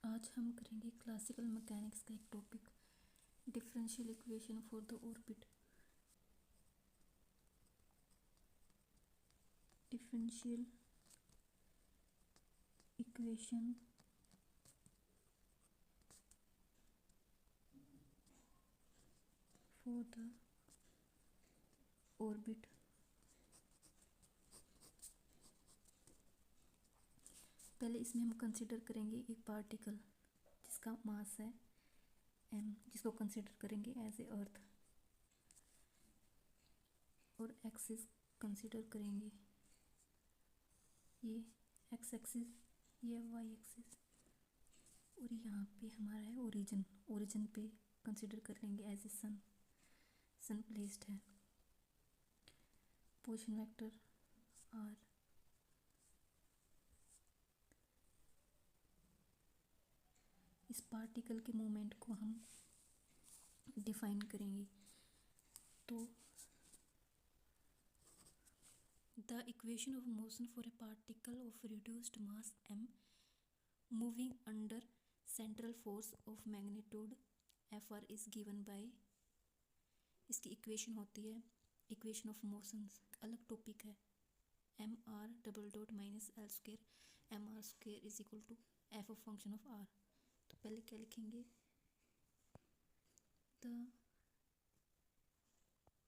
आज हम करेंगे क्लासिकल मैकेनिक्स का एक topic, differential equation for the orbit. Differential equation for the orbit. पहले इसमें हम कंसिडर करेंगे एक पार्टिकल जिसका मास है m, जिसको कंसिडर करेंगे एज ए अर्थ, और एक्सिस कंसिडर करेंगे ये एक्स एक्सिस, ये वाई एक्सिस, और यहाँ पे हमारा है ओरिजिन। ओरिजिन पे कंसिडर कर लेंगे एज ए सन प्लेस्ड है। Position vector R. इस पार्टिकल के मूवमेंट को हम डिफाइन करेंगे। तो the equation of motion for a particle of reduced mass m moving under central force of magnitude F R is given by. इसकी equation होती है इक्वेशन ऑफ मोशंस, अलग टॉपिक है, M R double dot minus L square M are square is equal to F of function of are. तो पहले क्या लिखेंगे, the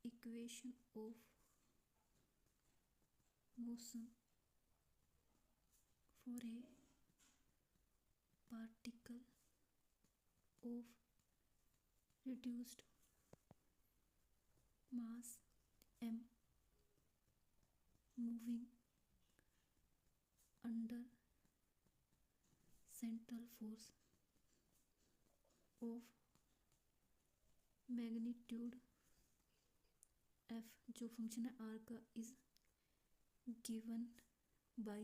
equation of motion for A particle of reduced mass m moving under central force of magnitude f, जो function है r का, is given bye.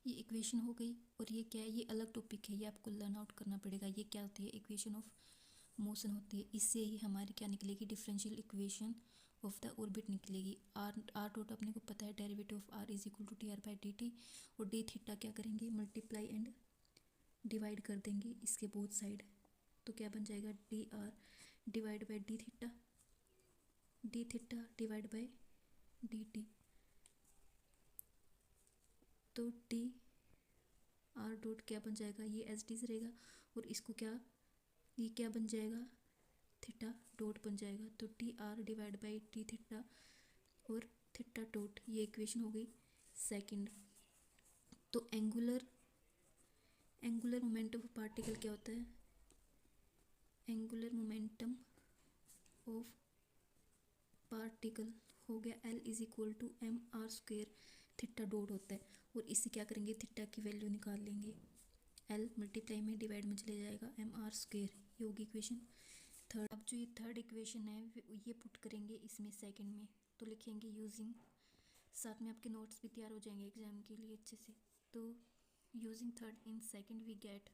ये equation हो गई। और ये क्या है, ये अलग टॉपिक है, ये आपको लर्न आउट करना पड़ेगा। ये क्या होती है, इक्वेशन ऑफ मोशन होती है। इससे ही हमारी क्या निकलेगी, differential equation of the orbit निकलेगी। आर डॉट अपने को पता है, derivative of R is equal to T R by D T. और डी थीटा क्या करेंगे, मल्टीप्लाई एंड डिवाइड कर देंगे इसके बोथ साइड। तो क्या बन जाएगा, D R divide by D theta divide by D T. तो टी आर डॉट क्या बन जाएगा, ये एस डी से रहेगा, और इसको क्या, ये क्या बन जाएगा, थीटा डॉट बन जाएगा। तो T R divide by T theta और थीटा डॉट, ये इक्वेशन हो गई सेकंड। तो एंगुलर मोमेंटम ऑफ पार्टिकल क्या होता है, एंगुलर मोमेंटम ऑफ पार्टिकल हो गया L is equal to M are square, theta dot होता है। और इससे क्या करेंगे, थीटा की वैल्यू निकाल लेंगे, एल मल्टीप्लाई में डिवाइड में चले जाएगा एम आर स्क्वेयर। ये होगी इक्वेशन थर्ड। अब जो ये थर्ड इक्वेशन है ये पुट करेंगे इसमें सेकंड में। तो लिखेंगे यूजिंग, साथ में आपके नोट्स भी तैयार हो जाएंगे एग्जाम के लिए अच्छे से। तो using third in second we get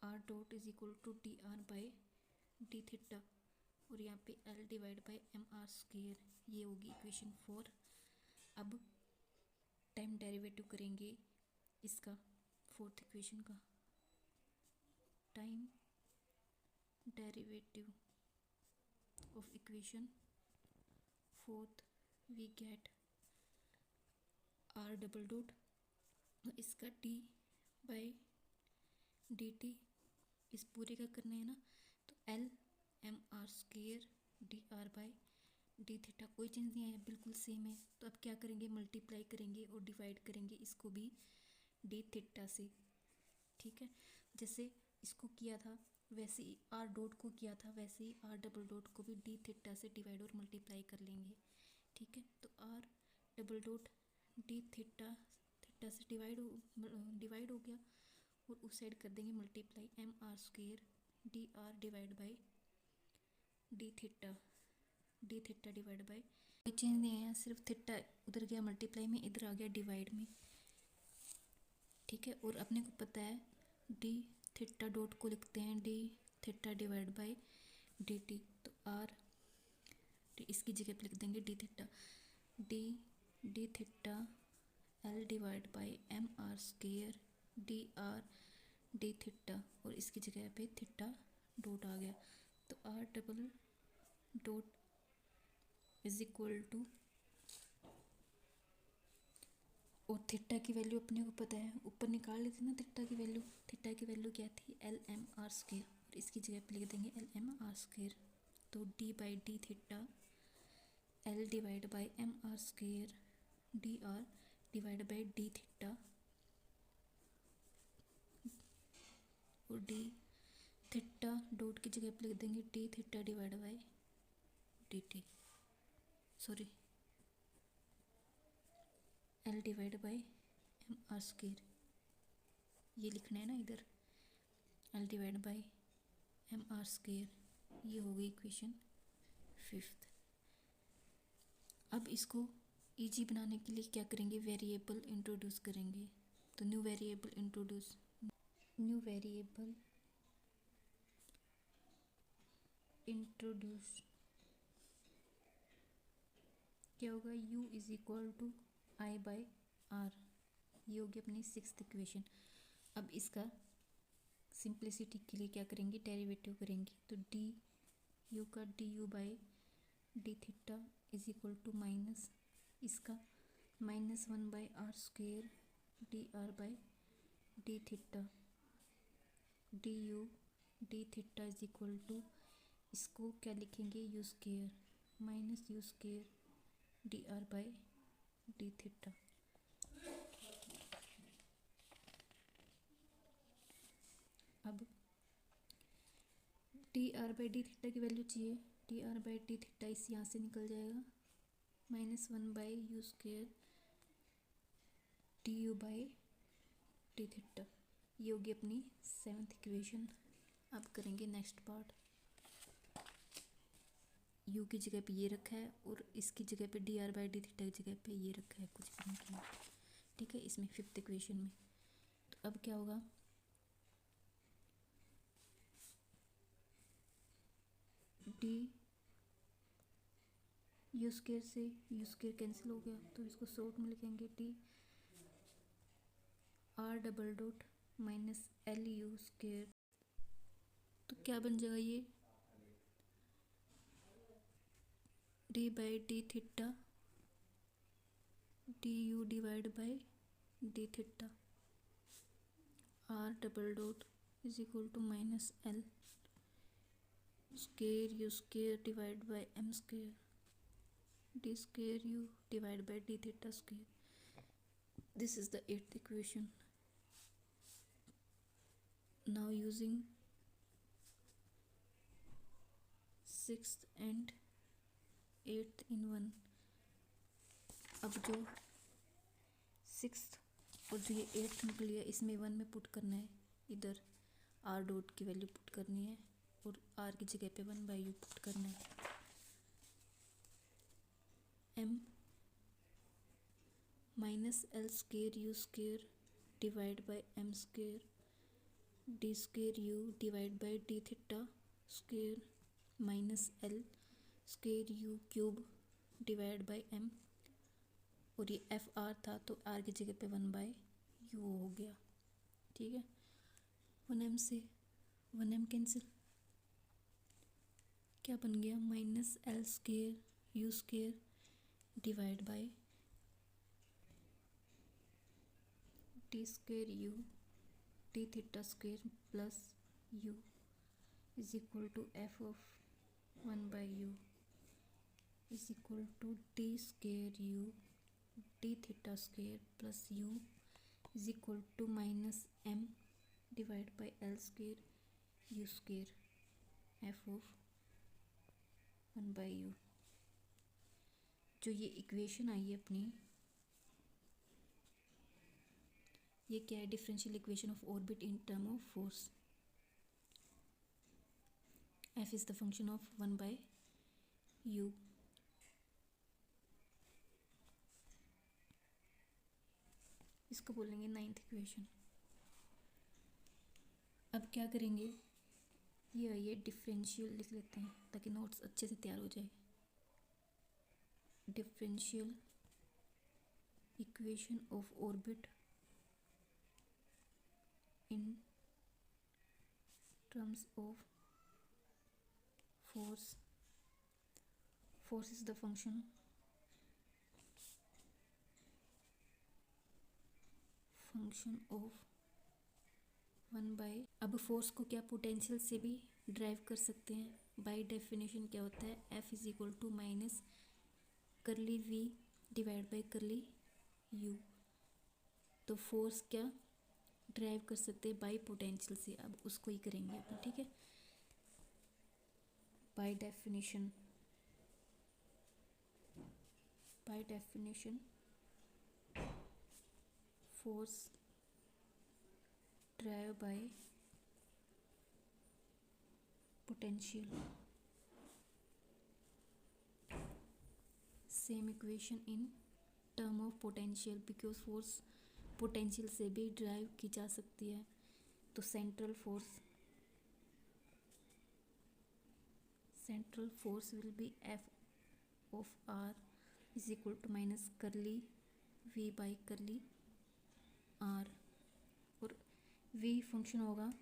R dot is equal to D R by D theta, और यहाँ पे L divide by M are square. ये होगी इक्वेशन 4। अब टाइम डेरिवेटिव करेंगे इसका, फोर्थ इक्वेशन का time derivative of equation fourth we get R double dot, इसका टी बाई डी टी, इस पूरे का करना है ना, तो L M R square D R by D theta, कोई चेंज नहीं है, बिल्कुल सेम है। तो अब क्या करेंगे, मल्टीप्लाई करेंगे और डिवाइड करेंगे इसको भी डी थीटा से। ठीक है, जैसे इसको किया था वैसे ही आर डॉट को किया था, वैसे ही आर डबल डॉट को भी डी थीटा से डिवाइड और मल्टीप्लाई कर लेंगे। ठीक है, तो R double dot D theta से डिवाइड हो गया, और उस साइड कर देंगे multiply M are square D R divide by D theta divide by, कोई चेंज नहीं आया, सिर्फ थीटा उधर गया मल्टीप्लाई में, इधर आ गया डिवाइड में। ठीक है, और अपने को पता है डी थीटा डॉट को लिखते हैं D theta divide by D T. तो आर इसकी जगह पे लिख देंगे D theta, D theta L divide by M R square D R D theta, और इसकी जगह पे थीटा डॉट आ गया। तो R double dot is equal to, और थीटा की वैल्यू अपने को पता है, ऊपर निकाल लेते ना थीटा की वैल्यू। थीटा की वैल्यू क्या थी, एल एम आर स्केयर, और इसकी जगह पे लिख देंगे एल एम आर स्केयर। तो D by D theta L divide by M R square D R divide by D theta, और डी थीटा डॉट की जगह पे लिख देंगे D theta divide by D T, sorry L divide by M R square, ये लिखना है ना इधर, L divide by M R square. ये हो गई इक्वेशन 5। अब इसको इजी बनाने के लिए क्या करेंगे, वेरिएबल इंट्रोड्यूस करेंगे। तो new variable introduce, new variable introduce क्या होगा, u is equal to I by R. ये होगी अपनी 6th इक्वेशन। अब इसका सिंप्लिसिटी के लिए क्या करेंगे, डेरिवेटिव करेंगे। तो डी यू का D U by D theta is equal to minus इसका -1 by R square D R by D theta D U D theta is equal to, इसको क्या लिखेंगे, U square minus you square D R by D theta. अब D R by D theta की value चाहिए, D R by D theta इस यहाँ से निकल जाएगा, -1 by U square D U by D theta. ये होगी अपनी 7th इक्वेशन। अब करेंगे नेक्स्ट पार्ट। यू की जगह पे ये रखा है और इसकी जगह पे D R by D theta की जगह पे ये रखा है, कुछ भी नहीं किया, ठीक है, इसमें 5th इक्वेशन में। तो अब क्या होगा, डी यू स्क्वेयर से यू स्क्वेयर कैंसिल हो गया, तो इसको शॉर्ट में लिखेंगे D R double dot minus L U square. तो क्या बन जाएगा ये, D by D theta D U divide by D theta R double dot is equal to minus L square U square divide by M square D square U divide by D theta square. This is the 8th equation. Now using 6th and 8th in one, अब जो 6th और जो ये 8th निकली है इसमें 1 में put करना है, इधर r डॉट की वैल्यू पुट करनी है और r की जगह पे 1 बाई यू पुट करना है। m minus L square U square divide by M square D square U divide by D theta square minus L square U cube divide by M, और ये एफ आर था तो are की जगह पे 1 by you हो गया, ठीक है। 1m से 1m कैंसिल, क्या बन गया, minus L square U square divide by T square U T theta square plus U is equal to F of 1 by U is equal to T square U T theta square plus U is equal to minus M divide by L square U square F of 1 by U. जो ये equation आई है अपनी, ये क्या है, differential equation of orbit in term of force. F is the function of 1 by you. इसको बोलेंगे 9th इक्वेशन। अब क्या करेंगे, ये डिफरेंशियल लिख लेते हैं ताकि नोट्स अच्छे से तैयार हो जाए। Differential equation of orbit in terms of force. Force is the function of 1/। अब फोर्स को क्या पोटेंशियल से भी ड्राइव कर सकते हैं। बाय डेफिनेशन क्या होता है, F is equal to minus curly V divide by curly U। तो फोर्स क्या ड्राइव कर सकते हैं बाय पोटेंशियल से। अब उसको ही करेंगे अपन, ठीक है। By definition force derive by potential. Same equation in term of potential, because force potential से भी ड्राइव की जा सकती है। तो central force will be F of R is equal to minus curly V by curly R, और V function होगा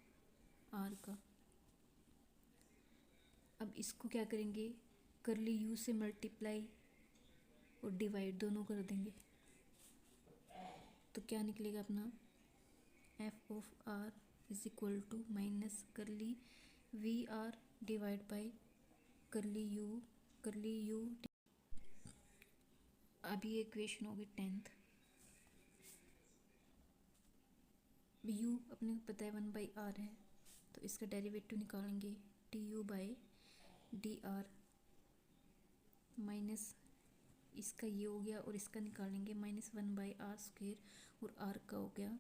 R का। अब इसको क्या करेंगे, करली U से मल्टीप्लाई और डिवाइड दोनों कर देंगे। तो क्या निकलेगा अपना, F of R is equal to minus curly VR divide by curly U। अभी ये इक्वेशन होगी 10th। U अपने को पता है 1/R है, तो इसका डेरिवेटिव निकालेंगे du बाई dr माइनस इसका ये हो गया, और इसका निकालेंगे माइनस 1/r², और r का हो गया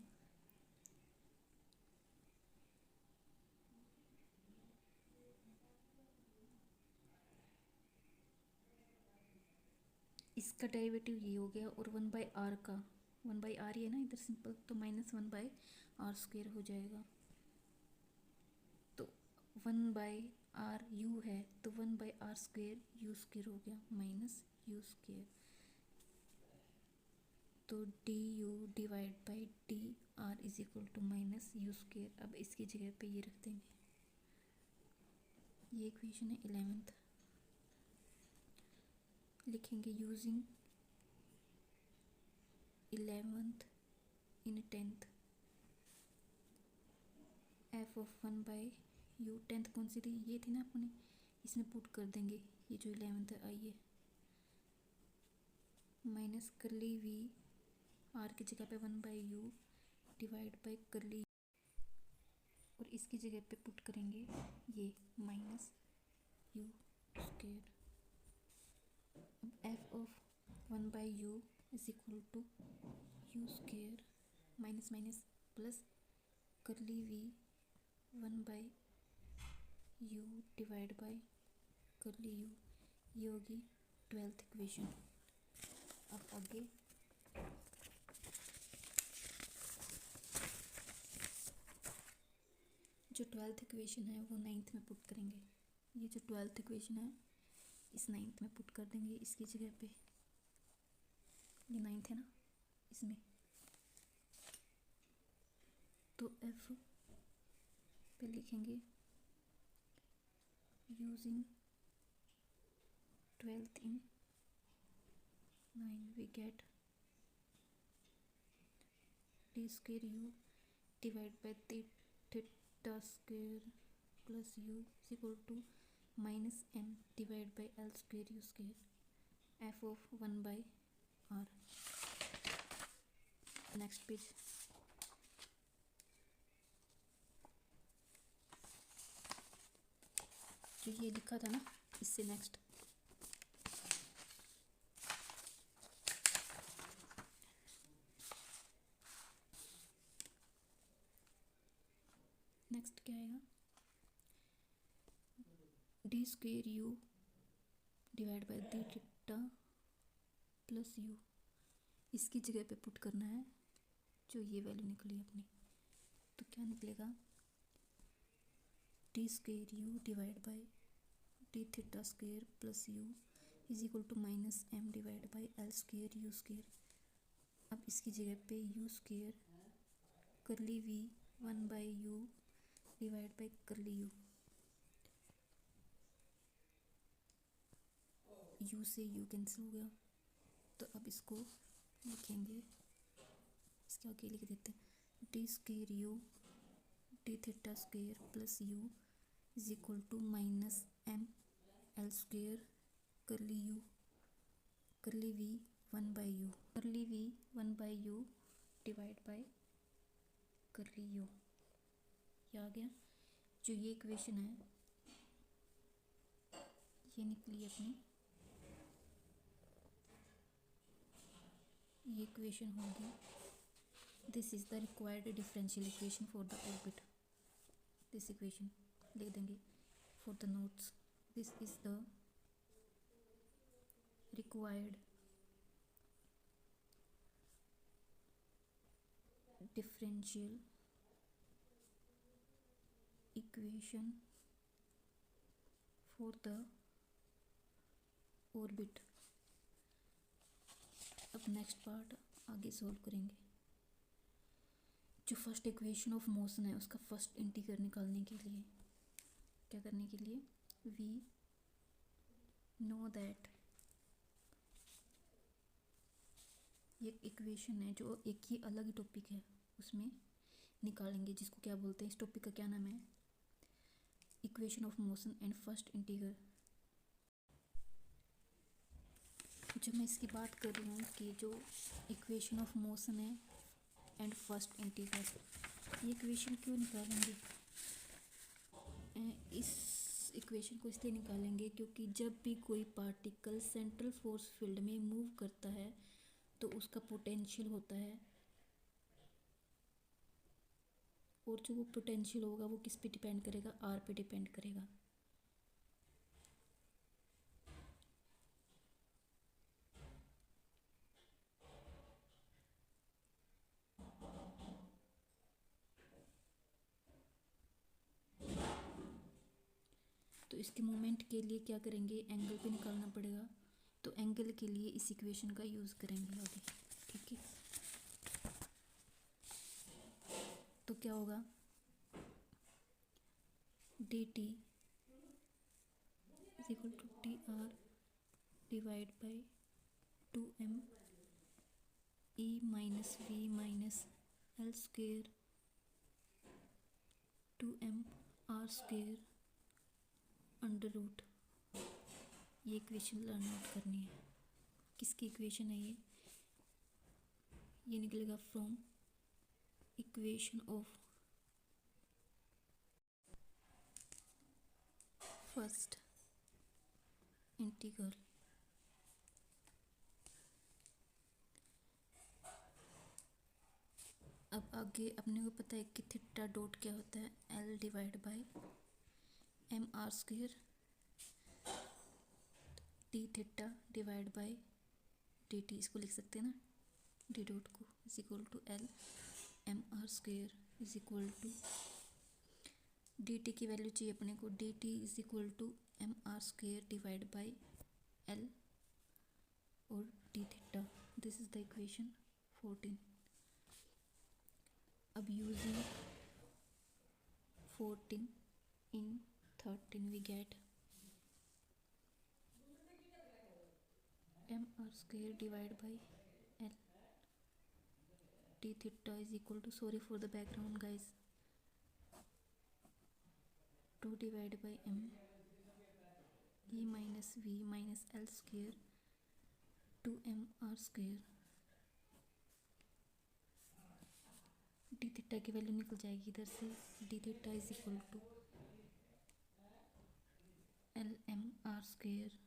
इसका डेरिवेटिव ये हो गया, और 1/r का 1/r ही है ना इधर सिंपल, तो माइनस 1/r² हो जाएगा। तो 1/r u है, तो 1/r² u² हो गया माइनस u²। तो du divide by dr is equal to minus u²। अब इसकी जगह पे ये रख देंगे। ये इक्वेशन है 11th। लिखेंगे using 11th in 10th F of 1/u। 10th कौन सी थी, ये थी ना अपने, इसमें पुट कर देंगे ये जो 11th है। आइए, माइनस करली V R की जगह पे 1/u डिवाइड बाई करली, और इसकी जगह पे पुट करेंगे ये माइनस u²। अब F of 1/u is equal to u² minus minus plus curly V 1/u divide by curly U। ये होगी 12th इक्वेशन। अब आगे जो 12th इक्वेशन है वो 9th में पुट करेंगे। ये जो 12th इक्वेशन है इस 9th में पुट कर देंगे इसकी जगह पे। ये 9th है ना, इसमें तो F पे लिखेंगे using 12th in 9 we get d² divide by θ² plus u is equal to minus m divide by l²u²। F of 1/r। Next page. जो ये लिखा था ना, इससे नेक्स्ट क्या आएगा, d² divide by d θ plus u। इसकी जगह पे पुट करना है जो ये वैल्यू निकली अपनी। तो क्या निकलेगा, d² divide by d θ² plus u is equal to minus m divide by l² u²। अब इसकी जगह पे यू स्क्वेयर करली वी 1/u डिवाइड बाई करली यू से यू कैंसिल हो गया। तो अब इसको लिखेंगे, इसके आगे लिख देते हैं D square U D theta square plus U is equal to minus M L square करली we 1/u curly we 1/u divide by करली यू। ये आ गया। जो ये इक्वेशन है ये निकली अपनी, ये इक्वेशन होगी this is the required differential equation for the orbit. This equation लिख देंगे for the notes. This is the required differential equation for the orbit. अब नेक्स्ट पार्ट आगे सॉल्व करेंगे। जो फर्स्ट इक्वेशन ऑफ मोशन है उसका first integral निकालने के लिए क्या करने के लिए, वी नो दैट, ये इक्वेशन है जो एक ही अलग टॉपिक है उसमें निकालेंगे, जिसको क्या बोलते हैं, इस टॉपिक का क्या नाम है, equation of motion and first integral. जो मैं इसकी बात कर रही हूँ कि जो इक्वेशन ऑफ मोशन है एंड फर्स्ट इंटीग्रल, ये इक्वेशन क्यों निकालेंगे, इस इक्वेशन को इसलिए निकालेंगे क्योंकि जब भी कोई पार्टिकल सेंट्रल फोर्स फील्ड में मूव करता है तो उसका पोटेंशियल होता है, और जो वो पोटेंशियल होगा वो किस पे डिपेंड करेगा, आर पे डिपेंड करेगा। तो इसके मोमेंट के लिए क्या करेंगे, एंगल पे निकालना पड़ेगा, तो एंगल के लिए इस इक्वेशन का यूज़ करेंगे आगे। ठीक है, तो क्या होगा, D T is equal to T R divide by 2m E minus we minus L square 2m are square under root. ये इक्वेशन लर्न आउट करनी है। किसकी इक्वेशन है ये निकलेगा from equation of first integral. अब आगे अपने को पता है कि थीटा डॉट क्या होता है, L divide by M are square D theta divide by D T, इसको लिख सकते हैं ना, डी डॉट को is equal to L M R square is equal to D T की वैल्यू चाहिए अपने को, D T is equal to M are square divide by L और D theta. This is the equation 14। अब using 14 in 13 we get mr square divided by l d theta is equal to, sorry for the background guys, 2 divided by m e minus v minus l square 2mr square। D theta की value निकल जाएगी इधर से, d theta is equal to L M R square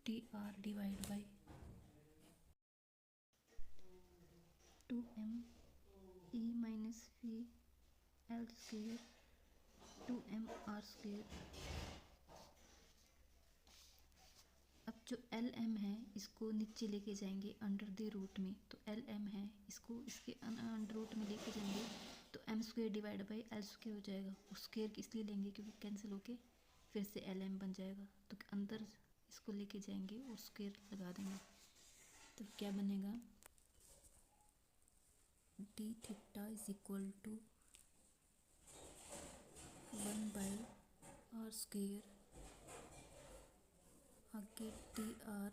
t are divide by 2m e minus v l square 2m are square. अब जो L M है इसको नीचे लेके जाएंगे अंडर द रूट में, तो एल एम है इसको इसके अंडर रूट में लेके जाएंगे तो m square divide by L square हो जाएगा। उस स्क्वेयर इसलिए लेंगे क्योंकि कैंसिल होके फिर से एल एम बन जाएगा, तो अंदर इसको लेके जाएंगे और स्क्वेयर लगा देंगे। तो क्या बनेगा, d theta is equal to 1/r², आगे टी आर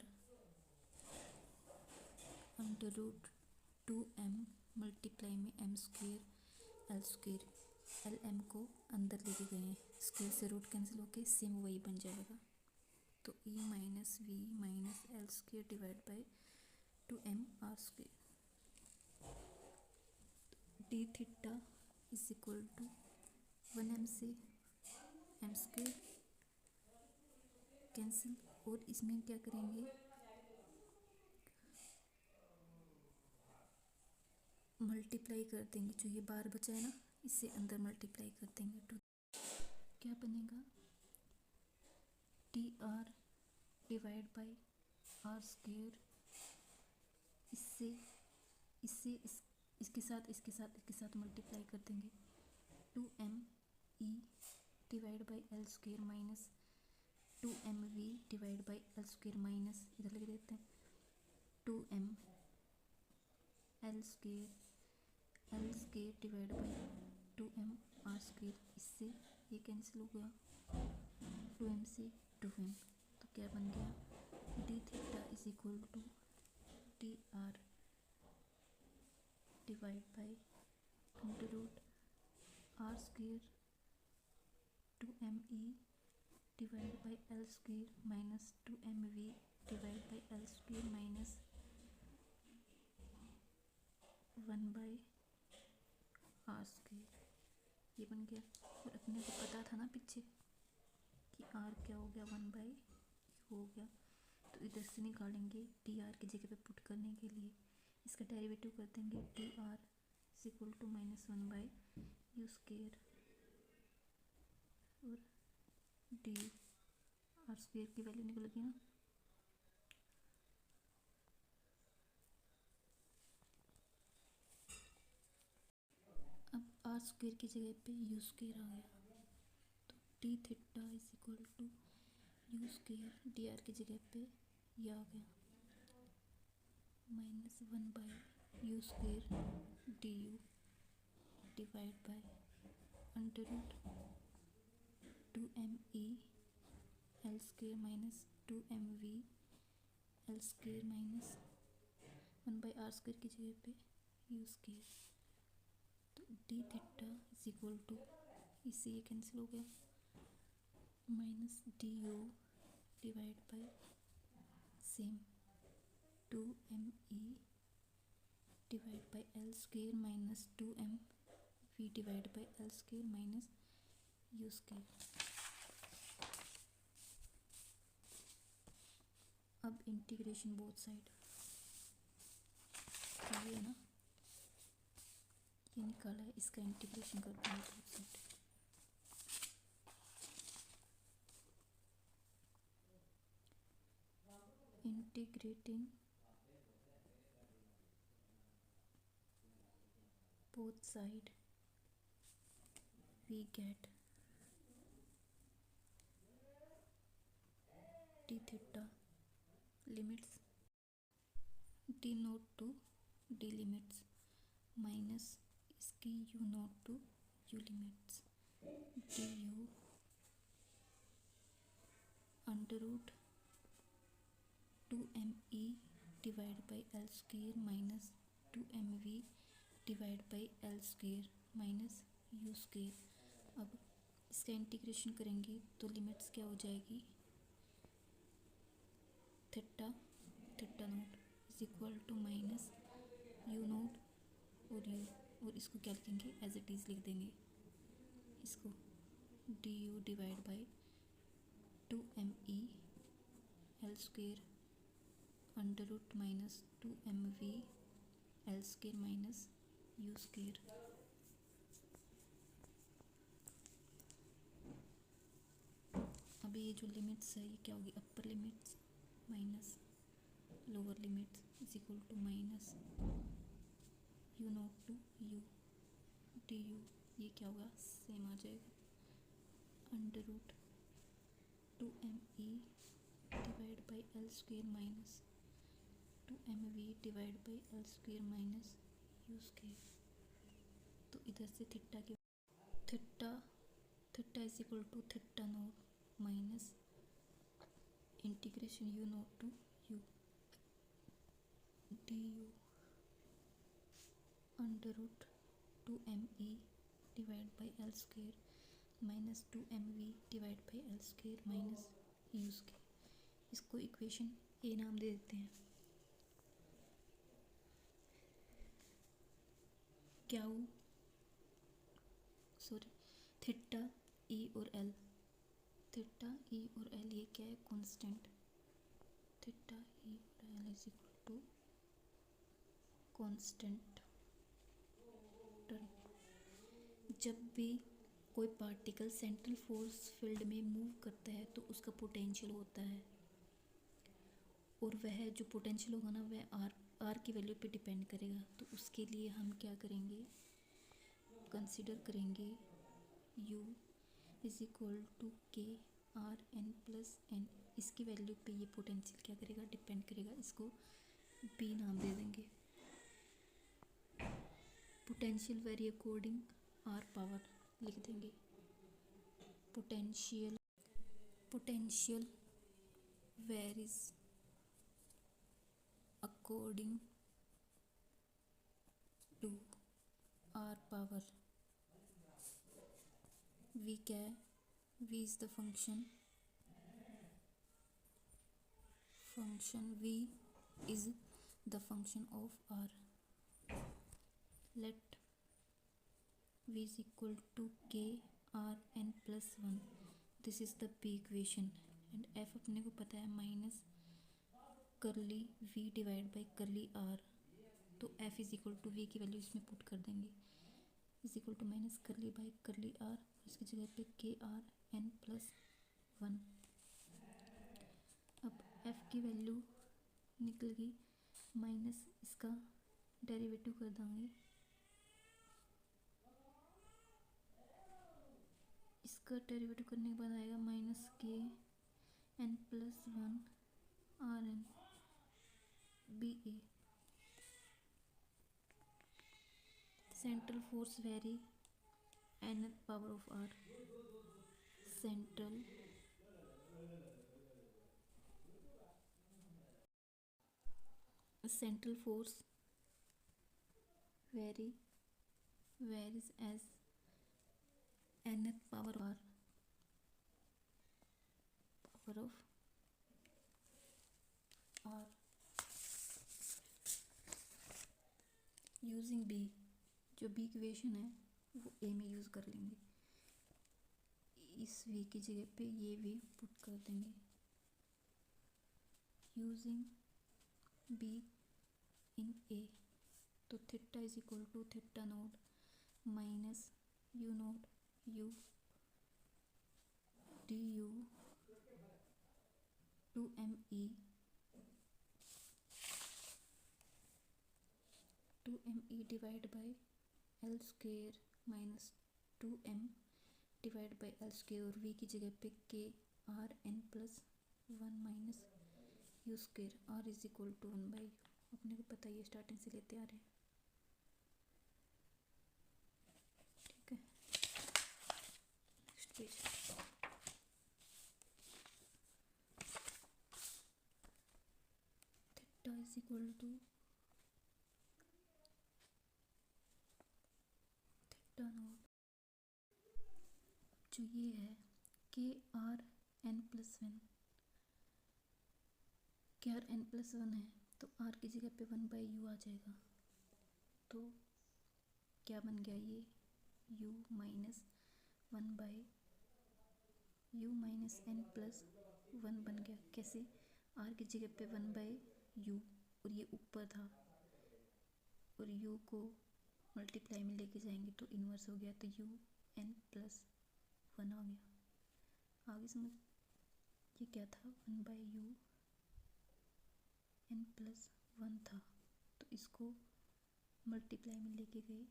√2m मल्टीप्लाई में m²l², LM को अंदर लेके गए हैं, स्क्वायर से रूट कैंसिल होके सेम वही बन जाएगा। तो e minus we minus l² divide by 2mr², d theta is equal to 1m से m² कैंसिल, और इसमें क्या करेंगे, मल्टीप्लाई कर देंगे, जो ये बार बचा है ना इससे अंदर मल्टीप्लाई कर देंगे। तो क्या बनेगा, T R divide by r², इससे इससे इसके साथ मल्टीप्लाई कर देंगे, 2m e divide by l² minus 2m v divide by l² minus इधर लिख देते हैं 2m l² divide by 2m r², इससे ये कैंसिल हो गया, 2m से 2m, तो क्या बन गया, d theta is equal to T R divide by √r² 2me divide by l² minus 2mv divide by l² minus 1/r², ये बन गया। और अपने को पता था ना पीछे कि r क्या हो गया, 1/u हो गया, तो इधर से निकालेंगे टी आर की जगह पे पुट करने के लिए, इसका डेरिवेटिव कर देंगे, t r is equal to -1/u² और डी r² की वैल्यू निकल गई ना। अब r² की जगह पे u² आ गया, तो d theta is equal to u² d r की जगह पे ये आ गया, -1/u² du divide by √2me l² minus 2mv l² minus 1/r² की जगह पे u², तो d theta is equal to, इससे ये कैंसिल हो गया, minus du divide by same 2me divide by l² minus 2mv divide by l² minus u²। अब integration both side, ये है ना, ये निकाला है, इसका इंटीग्रेशन करते हैं both side, integrating both side we get d theta limits d naught to d limits minus इसकी u naught to u limits du √2me divide by l² minus 2mv divide by l² minus u²। अब इसका integration करेंगे तो limits क्या हो जाएगी, theta naught is equal to minus u naught और u, और इसको क्या लिखेंगे, एज इट इज़ लिख देंगे, इसको du divide by 2me l² under root minus 2mv l² minus u²। अभी ये जो लिमिट्स है ये क्या होगी, upper limits minus lower limits is equal to minus u naught to u du, ये क्या होगा, सेम आ जाएगा, under root 2me divide by l² minus two m v divide by L square minus you square. तो इधर से theta की theta theta is equal to theta naught minus integration u naught to u d u under root two m e divide by L square minus two m v divide by L square minus you square. इसको equation A नाम दे देते हैं। Q sorry theta e और L, theta e और L ये क्या है, कांस्टेंट। थीटा ई और l is equal to constant. जब भी कोई पार्टिकल सेंट्रल फोर्स फील्ड में मूव करता है तो उसका पोटेंशियल होता है, और वह जो पोटेंशियल होगा ना वह आर की वैल्यू पे डिपेंड करेगा। तो उसके लिए हम क्या करेंगे, कंसीडर करेंगे u इज इक्वल टू के आर एन प्लस एन। इसकी वैल्यू पे ये पोटेंशियल क्या करेगा, डिपेंड करेगा। इसको b नाम दे देंगे। Potential vary according r power लिख देंगे। Potential varies according to r power. v क्या है, v is the function v is the function of r. Let v is equal to k r n plus 1. This is the p equation and f अपने को पता है minus curly v divide by curly r। तो f is equal to v की value इसमें put कर देंगे, is equal to minus curly by curly r, इसकी जगह पे के आर एन प्लस 1। अब f की वैल्यू निकल गई, माइनस इसका डेरिवेटिव कर देंगे। इसका डेरिवेटिव करने के बाद आएगा minus k n plus 1 r n b a. Central force vary n power of r. सेंट्रल फोर्स varies as nth power of r using b। जो b इक्वेशन है वो a में यूज़ कर लेंगे। इस v की जगह पे ये v पुट कर देंगे। यूजिंग b इन a, तो theta is equal to theta naught minus u naught u d u two m e divide by L square minus 2m divide by L square, और v की जगह पे k r n plus 1 minus you square. R is equal to 1 by u. अपने को पता है starting से लेते आ रहे हैं। ठीक है, next page. Theta is equal to theta naught, जो ये है के आर एन प्लस 1, के आर एन प्लस 1 है तो आर की जगह पे 1 बाई यू आ जाएगा। तो क्या बन गया, ये u minus 1 by u minus n plus 1 बन गया। कैसे, आर की जगह पे 1 बाई यू, और ये ऊपर था, और u को मल्टीप्लाई में लेके जाएंगे तो इन्वर्स हो गया, तो u n प्लस 1 आ गया। आगे समझ, ये क्या था, 1 बाई यू n प्लस 1 था, तो इसको मल्टीप्लाई में लेके गए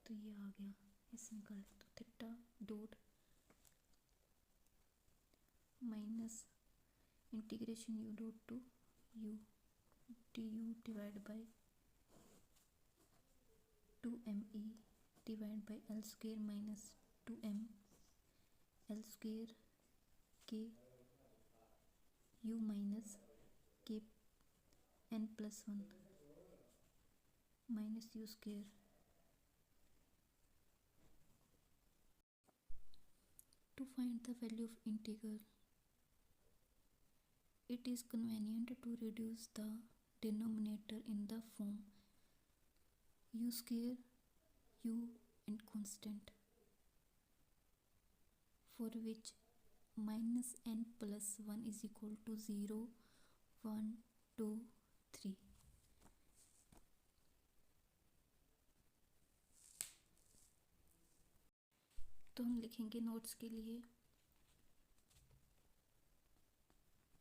तो ये आ गया, ऐसे निकाले। तो theta dot minus integration U dot to you du divide by 2me divide by L square minus 2m L square के u माइनस के n plus 1 minus u square. To find the value of integral, it is convenient to reduce the denominator in the form u square u and constant, for which minus n plus 1 is equal to 0, 1, 2, 3. तो हम लिखेंगे notes के लिए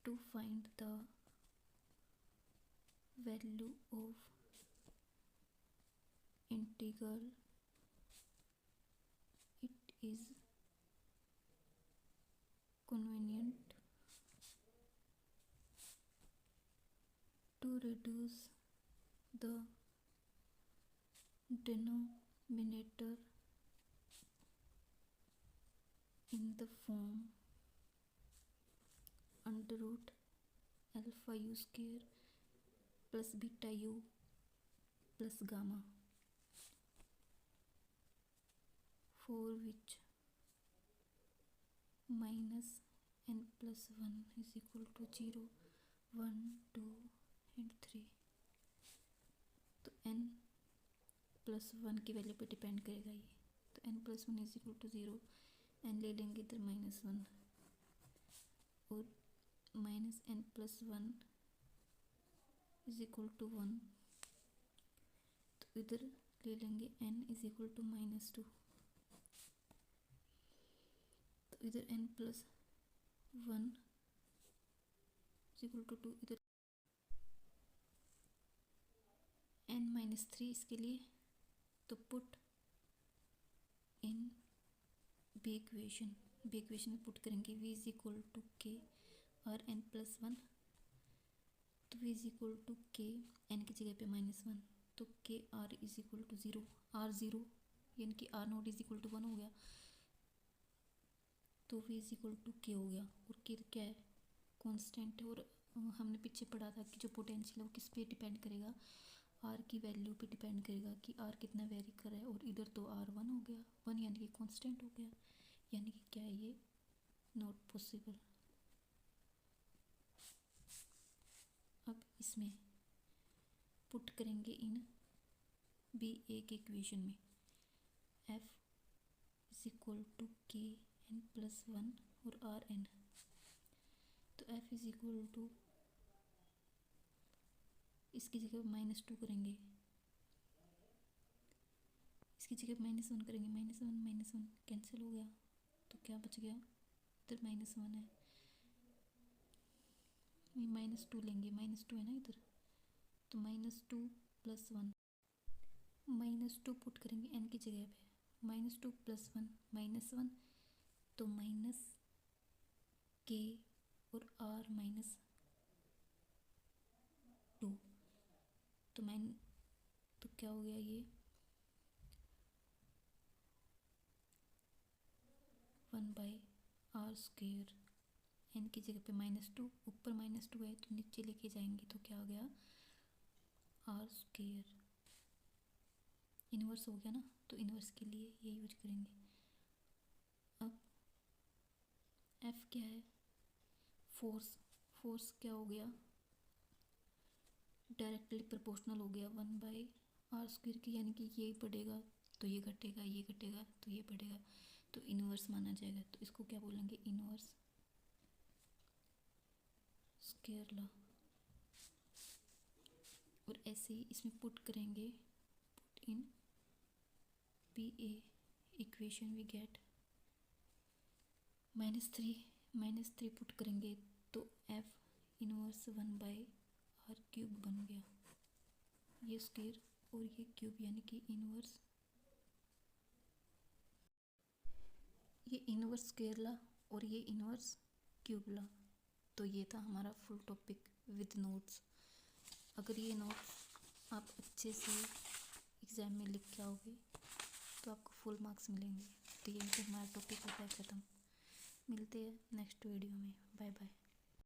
to find the value of integral, it is convenient to reduce the denominator in the form under root alpha u square plus beta u plus gamma, for which minus n plus 1 is equal to 0, 1, 2 and 3. तो n plus 1 की value पे depend करेगा ये. तो n plus 1 is equal to 0, n ले लेंगे इधर minus 1 और minus n plus 1 is equal to 1. तो इधर ले लेंगे n is equal to minus 2. तो इधर n plus 1 is equal to 2, इधर n माइनस 3 इसके लिए. तो पुट इन बी इक्वेशन में पुट करेंगे v is equal to k और n प्लस 1. तो v is equal to k n की जगह पे माइनस 1, तो k r is equal to 0, r 0 यानी कि r naught is equal to 1 हो गया. तो v इज इक्वल टू के हो गया. और के क्या है, कांस्टेंट है. और हमने पीछे पढ़ा था कि जो पोटेंशियल है वो किस पे डिपेंड करेगा, आर की वैल्यू पे डिपेंड करेगा कि आर कितना वेरी कर रहा है. और इधर तो आर 1 हो गया, 1 यानी कि कांस्टेंट हो गया, यानी कि क्या है ये नॉट पॉसिबल. अब इसमें पुट करेंगे इन बी ए के इक्वेशन में f इज इक्वल टू के एन प्लस 1 और आर एन. तो f इज इक्वल टू इसकी जगह माइनस 2 करेंगे, इसकी जगह माइनस 1 करेंगे, माइनस वन कैंसिल हो गया. तो क्या बच गया, इधर माइनस 1 है, ये माइनस 2 लेंगे, माइनस 2 है ना इधर. तो माइनस 2 प्लस 1, माइनस 2 पुट करेंगे n की जगह पे, माइनस 2 प्लस 1 माइनस 1. तो माइनस के और r माइनस 2. तो क्या हो गया, ये 1 बाई आर स्क्वेयर. एन की जगह पे माइनस 2, ऊपर माइनस 2 है तो नीचे लेके जाएंगे तो क्या हो गया, आर स्क्वेयर. इन्वर्स हो गया ना, तो इन्वर्स के लिए ये यूज करेंगे. अब एफ क्या है, फोर्स क्या हो गया, डायरेक्टली प्रोपोर्शनल हो गया 1 बाई आर स्क्वायर की, यानी कि ये बढ़ेगा तो ये घटेगा, ये घटेगा तो ये बढ़ेगा, तो इन्वर्स माना जाएगा. तो इसको क्या बोलेंगे, इन्वर्स स्क्वायर लॉ. और ऐसे ही इसमें पुट करेंगे, put in b a equation we get minus three put करेंगे तो f inverse 1 by r cube बन गया. ये स्क्वायर और ये क्यूब यानी कि इनवर्स, ये इनवर्स स्क्वायर ला और ये इनवर्स क्यूब ला. तो ये था हमारा फुल टॉपिक विद नोट्स. अगर ये नोट आप अच्छे से एग्ज़ाम में लिख के आओगे तो आपको फुल मार्क्स मिलेंगे। तो यहीं पे हमारा टॉपिक होता है ख़त्म। मिलते हैं नेक्स्ट वीडियो में। Bye bye.